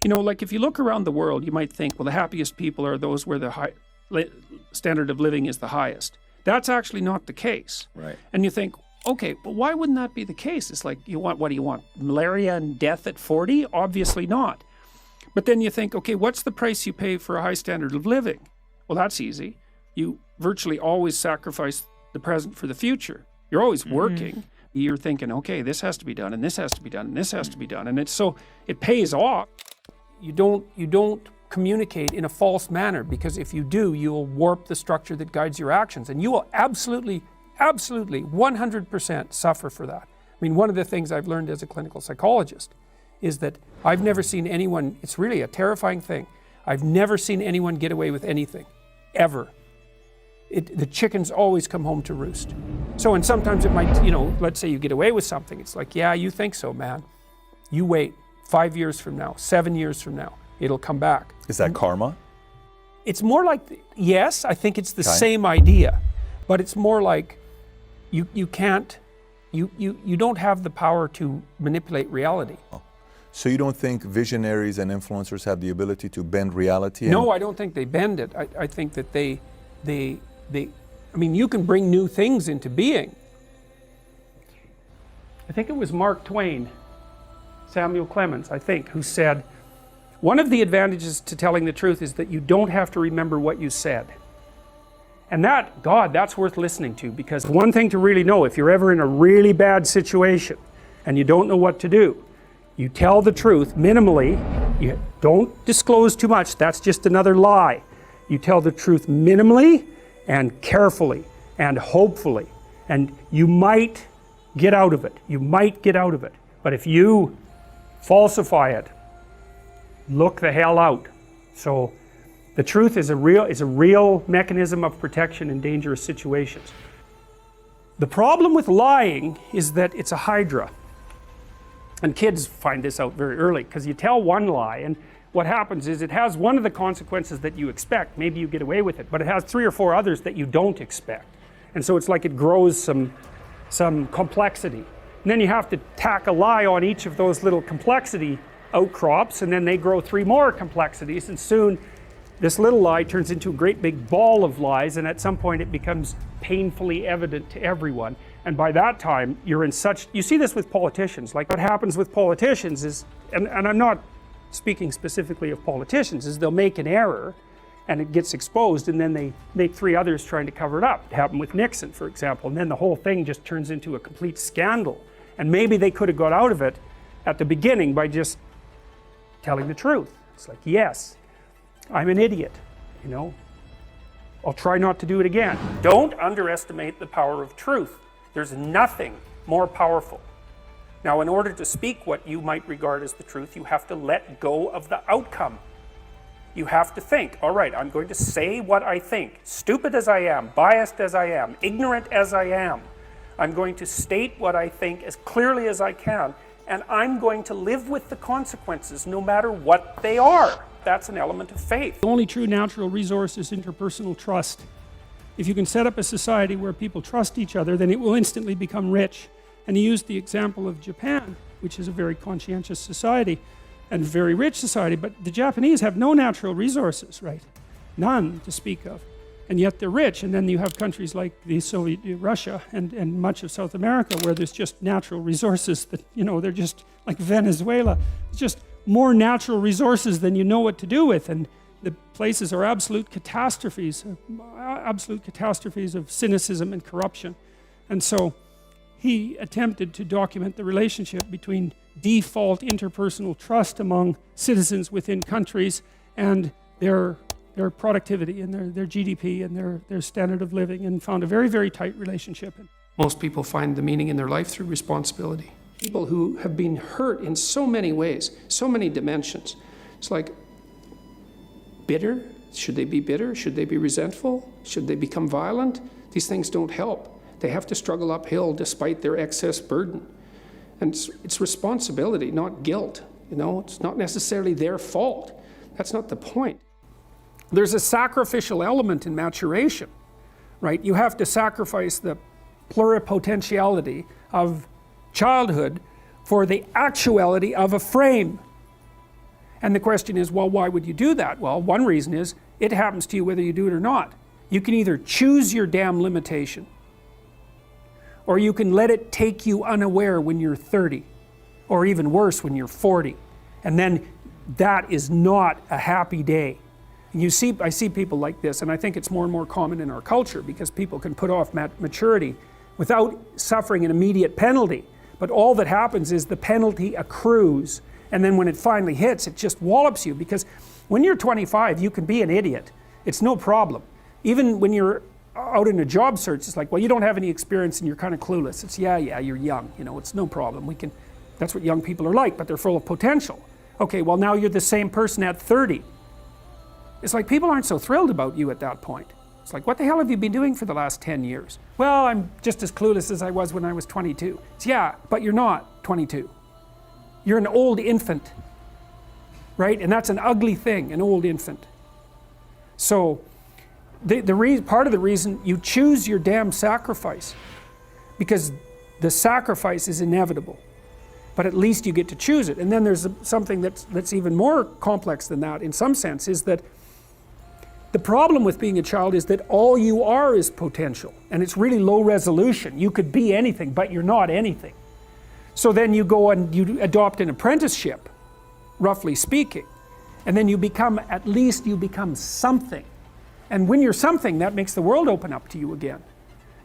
You know, like if you look around the world, you might think, well, the happiest people are those where the standard of living is the highest. That's actually not the case. Right. And you think, okay, well, why wouldn't that be the case? It's like, what do you want? Malaria and death at 40? Obviously not. But then you think, okay, what's the price you pay for a high standard of living? Well, that's easy. You virtually always sacrifice the present for the future. You're always working. You're thinking, okay, this has to be done, and this has to be done, and this has to be done. And it pays off. You don't communicate in a false manner, because if you do, you will warp the structure that guides your actions, and you will absolutely 100% suffer for that. I mean, one of the things I've learned as a clinical psychologist is that I've never seen anyone, it's really a terrifying thing, I've never seen anyone get away with anything, ever. The chickens always come home to roost. So, and sometimes it might, let's say you get away with something, it's like, yeah, you think so, man. You wait 5 years from now, 7 years from now, it'll come back. Is that karma? It's more like, yes, I think it's the same idea, but it's more like you don't have the power to manipulate reality. Oh. So you don't think visionaries and influencers have the ability to bend reality? No, I don't think they bend it. I think that they, I mean, you can bring new things into being. I think it was Mark Twain, Samuel Clemens, I think, who said, one of the advantages to telling the truth is that you don't have to remember what you said. And that's worth listening to, because one thing to really know, if you're ever in a really bad situation and you don't know what to do, you tell the truth minimally. You don't disclose too much, that's just another lie. You tell the truth minimally and carefully and hopefully, and you might get out of it. You might get out of it. But if you falsify it, look the hell out. So the truth is a real mechanism of protection in dangerous situations. The problem with lying is that it's a hydra. And kids find this out very early, because you tell one lie, and what happens is it has one of the consequences that you expect. Maybe you get away with it, but it has 3 or 4 others that you don't expect. And so it's like it grows some complexity. And then you have to tack a lie on each of those little complexity outcrops, and then they grow 3 more complexities, and soon this little lie turns into a great big ball of lies, and at some point it becomes painfully evident to everyone. And by that time, you're in you see this with politicians. Like, what happens with politicians is, and I'm not speaking specifically of politicians, is they'll make an error and it gets exposed, and then they make 3 others trying to cover it up. It happened with Nixon, for example, and then the whole thing just turns into a complete scandal. And maybe they could have got out of it at the beginning by just telling the truth. It's like, yes, I'm an idiot, I'll try not to do it again. Don't underestimate the power of truth. There's nothing more powerful. Now, in order to speak what you might regard as the truth, you have to let go of the outcome. You have to think, all right, I'm going to say what I think, stupid as I am, biased as I am, ignorant as I am. I'm going to state what I think as clearly as I can, and I'm going to live with the consequences no matter what they are. That's an element of faith. The only true natural resource is interpersonal trust. If you can set up a society where people trust each other, then it will instantly become rich. And he used the example of Japan, which is a very conscientious society and very rich society, but the Japanese have no natural resources, right? None to speak of. And yet they're rich. And then you have countries like the Soviet Russia and much of South America, where there's just natural resources that, they're just like Venezuela. It's just more natural resources than you know what to do with. And the places are absolute catastrophes of cynicism and corruption. And so he attempted to document the relationship between default interpersonal trust among citizens within countries and their productivity and their GDP and their standard of living, and found a very, very tight relationship. Most people find the meaning in their life through responsibility. People who have been hurt in so many ways, so many dimensions. It's like, bitter? Should they be bitter? Should they be resentful? Should they become violent? These things don't help. They have to struggle uphill despite their excess burden. And it's responsibility, not guilt. It's not necessarily their fault. That's not the point. There's a sacrificial element in maturation, right? You have to sacrifice the pluripotentiality of childhood for the actuality of a frame. And the question is, well, why would you do that? Well, one reason is it happens to you whether you do it or not. You can either choose your damn limitation, or you can let it take you unaware when you're 30, or even worse when you're 40. And then that is not a happy day. And I see people like this, and I think it's more and more common in our culture because people can put off maturity without suffering an immediate penalty. But all that happens is the penalty accrues, and then when it finally hits, it just wallops you. Because when you're 25, you can be an idiot. It's no problem. Even when you're out in a job search, it's like, well, you don't have any experience and you're kind of clueless. It's yeah, you're young, it's no problem. That's what young people are like, but they're full of potential. Okay, well now you're the same person at 30. It's like people aren't so thrilled about you at that point. It's like, what the hell have you been doing for the last 10 years? Well, I'm just as clueless as I was when I was 22. It's, yeah, but you're not 22. You're an old infant, right? And that's an ugly thing, an old infant. So, part of the reason you choose your damn sacrifice, because the sacrifice is inevitable, but at least you get to choose it. And then there's something that's even more complex than that in some sense, is that the problem with being a child is that all you are is potential, and it's really low resolution. You could be anything, but you're not anything. So then you go and you adopt an apprenticeship, roughly speaking, and then at least you become something. And when you're something, that makes the world open up to you again.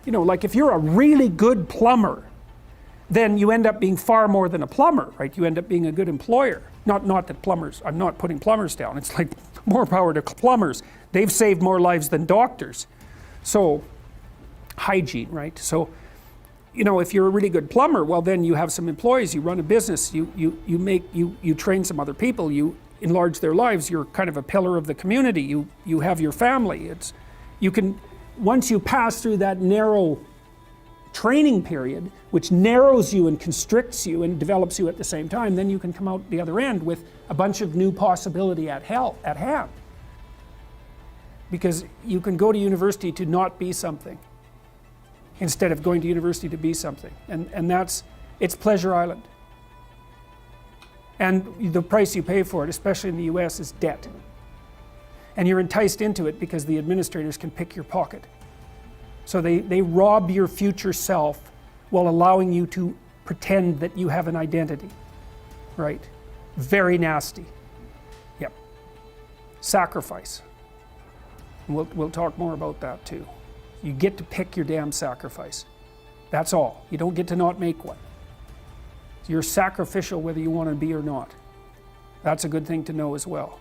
Like if you're a really good plumber, then you end up being far more than a plumber, right? You end up being a good employer. Not that plumbers, I'm not putting plumbers down. It's like more power to plumbers. They've saved more lives than doctors. So, hygiene, right? So, if you're a really good plumber, well then you have some employees, you run a business, you train some other people, you enlarge their lives, you're kind of a pillar of the community, you have your family. Once you pass through that narrow training period, which narrows you and constricts you and develops you at the same time, then you can come out the other end with a bunch of new possibility at hand. Because you can go to university to not be something instead of going to university to be something. And it's Pleasure Island. And the price you pay for it, especially in the US, is debt. And you're enticed into it because the administrators can pick your pocket. So they rob your future self while allowing you to pretend that you have an identity, right? Very nasty. Yep. Sacrifice. We'll talk more about that too. You get to pick your damn sacrifice. That's all. You don't get to not make one. You're sacrificial whether you want to be or not. That's a good thing to know as well.